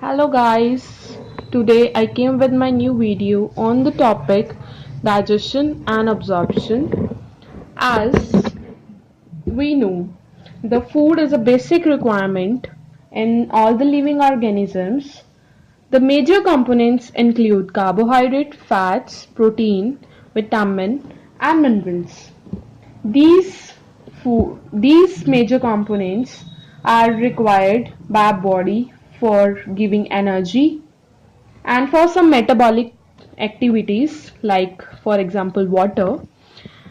Hello guys, today I came with my new video on the topic digestion and absorption. As we know, the food is a basic requirement in all the living organisms. The major components include carbohydrate, fats, protein, vitamin and minerals. These major components are required by our body for giving energy and for some metabolic activities like for example water,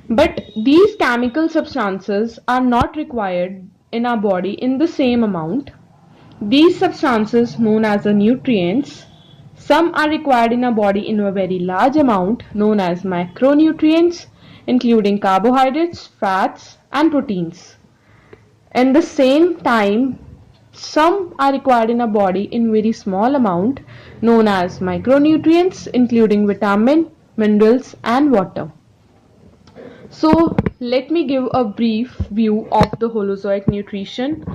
but these chemical substances are not required in our body in the same amount. These substances known as the nutrients, some are required in our body in a very large amount known as macronutrients, including carbohydrates, fats and proteins. In the same time, some are required in a body in very small amount known as micronutrients, including vitamin, minerals and water. So let me give a brief view of the Holozoic nutrition.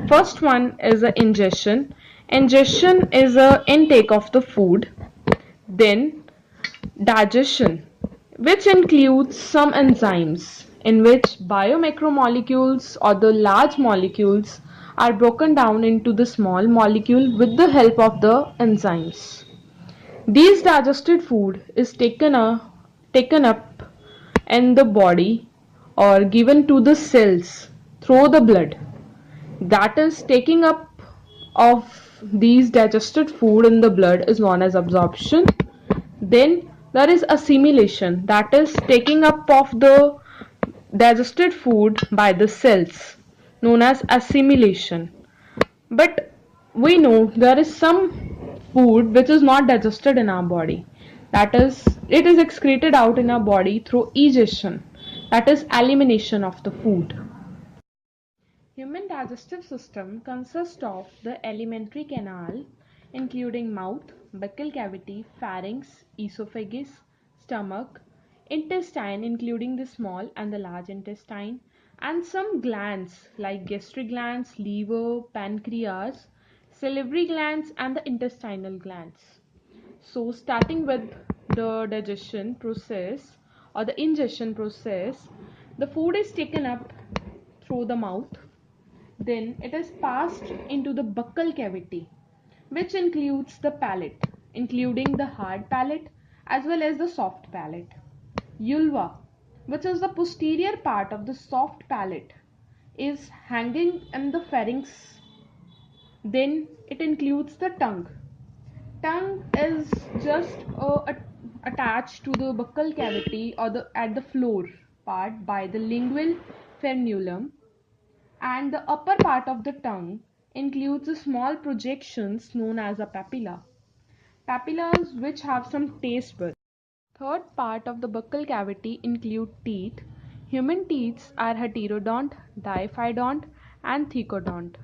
First one is the ingestion. Ingestion is a intake of the food. Then digestion, which includes some enzymes in which biomacromolecules or the large molecules are broken down into the small molecule with the help of the enzymes. These digested food is taken up in the body or given to the cells through the blood. That is, taking up of these digested food in the blood is known as absorption. Then there is assimilation, that is taking up of the digested food by the cells, known as assimilation. But we know there is some food which is not digested in our body. That is, it is excreted out in our body through egestion, that is elimination of the food. Human digestive system consists of the alimentary canal, including mouth, buccal cavity, pharynx, esophagus, stomach, intestine including the small and the large intestine, and some glands like gastric glands, liver, pancreas, salivary glands and the intestinal glands. So starting with the digestion process or the ingestion process, the food is taken up through the mouth. Then it is passed into the buccal cavity, which includes the palate, including the hard palate as well as the soft palate. Ulva, which is the posterior part of the soft palate, is hanging in the pharynx. Then it includes the tongue. Tongue is just attached to the buccal cavity or at the floor part by the lingual frenulum, and the upper part of the tongue includes the small projections known as a papilla. Papillas which have some taste buds. Third part of the buccal cavity include teeth. Human teeth are heterodont, diphyodont and thecodont.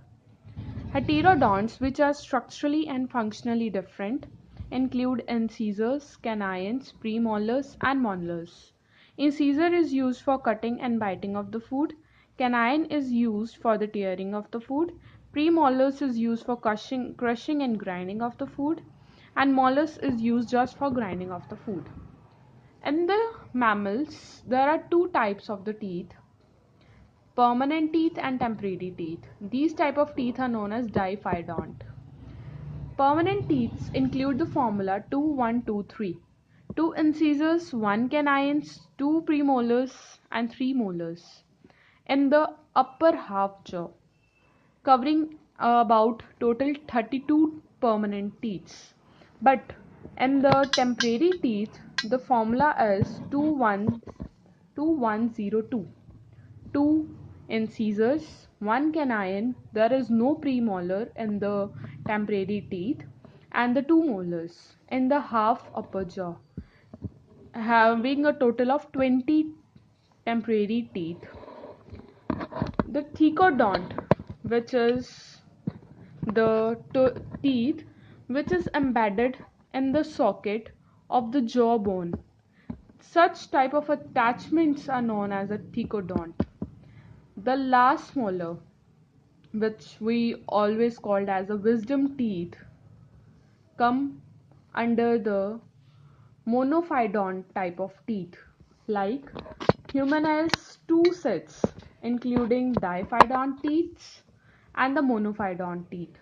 Heterodonts, which are structurally and functionally different, include incisors, canines, premolars and molars. Incisor is used for cutting and biting of the food. Canine is used for the tearing of the food. Premolars is used for crushing and grinding of the food. And molars is used just for grinding of the food. In the mammals, there are two types of the teeth: permanent teeth and temporary teeth. These type of teeth are known as diphyodont. Permanent teeth include the formula 2, 1, 2, 3. 2 incisors, 1 canines, 2 premolars and 3 molars in the upper half jaw, covering about total 32 permanent teeth. But in the temporary teeth, the formula is 2102. 2 incisors, 1 canine, there is no premolar in the temporary teeth, and the 2 molars in the half upper jaw, having a total of 20 temporary teeth. The thecodont, which is the teeth which is embedded in the socket of the jawbone. Such type of attachments are known as a thecodont. The last molar, which we always called as a wisdom teeth, come under the monophyodont type of teeth. Like human has two sets, including diphyodont teeth and the monophyodont teeth.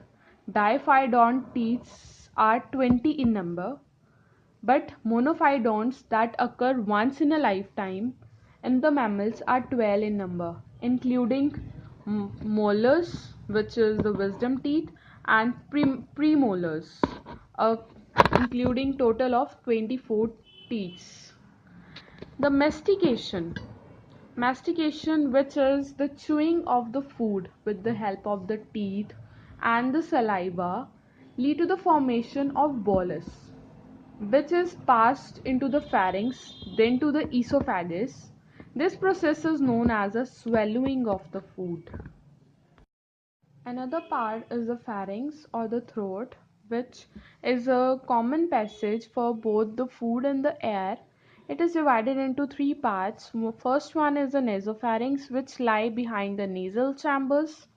Diphyodont teeth are 20 in number, but monophyodonts that occur once in a lifetime in the mammals are 12 in number, including molars, which is the wisdom teeth, and premolars, uh, including total of 24 teeth. The mastication, which is the chewing of the food with the help of the teeth and the saliva, lead to the formation of bolus, which is passed into the pharynx, then to the esophagus. This process is known as a swallowing of the food. Another part is the pharynx or the throat, which is a common passage for both the food and the air. It is divided into three parts. First one is the nasopharynx, which lie behind the nasal chambers,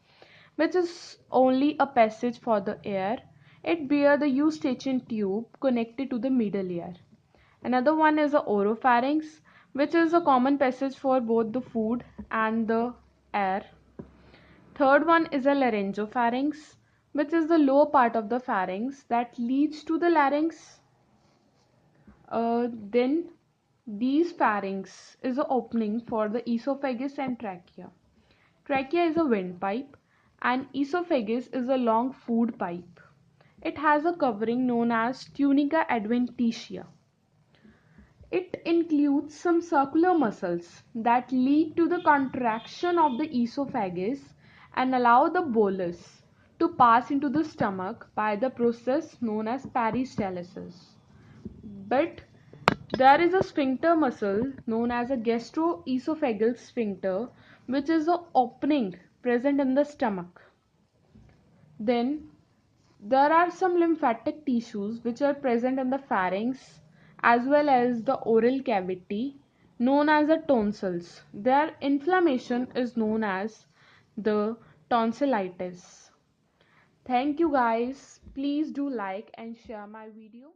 which is only a passage for the air. It bears the eustachian tube connected to the middle ear. Another one is the oropharynx, which is a common passage for both the food and the air. Third one is a laryngopharynx, which is the lower part of the pharynx that leads to the larynx. Then these pharynx is an opening for the esophagus and trachea. Trachea is a windpipe and esophagus is a long food pipe. It has a covering known as tunica adventitia. It includes some circular muscles that lead to the contraction of the esophagus and allow the bolus to pass into the stomach by the process known as peristalsis. But there is a sphincter muscle known as a gastroesophageal sphincter, which is the opening present in the stomach. Then there are some lymphatic tissues which are present in the pharynx as well as the oral cavity known as the tonsils. Their inflammation is known as the tonsillitis. Thank you guys. Please do like and share my video.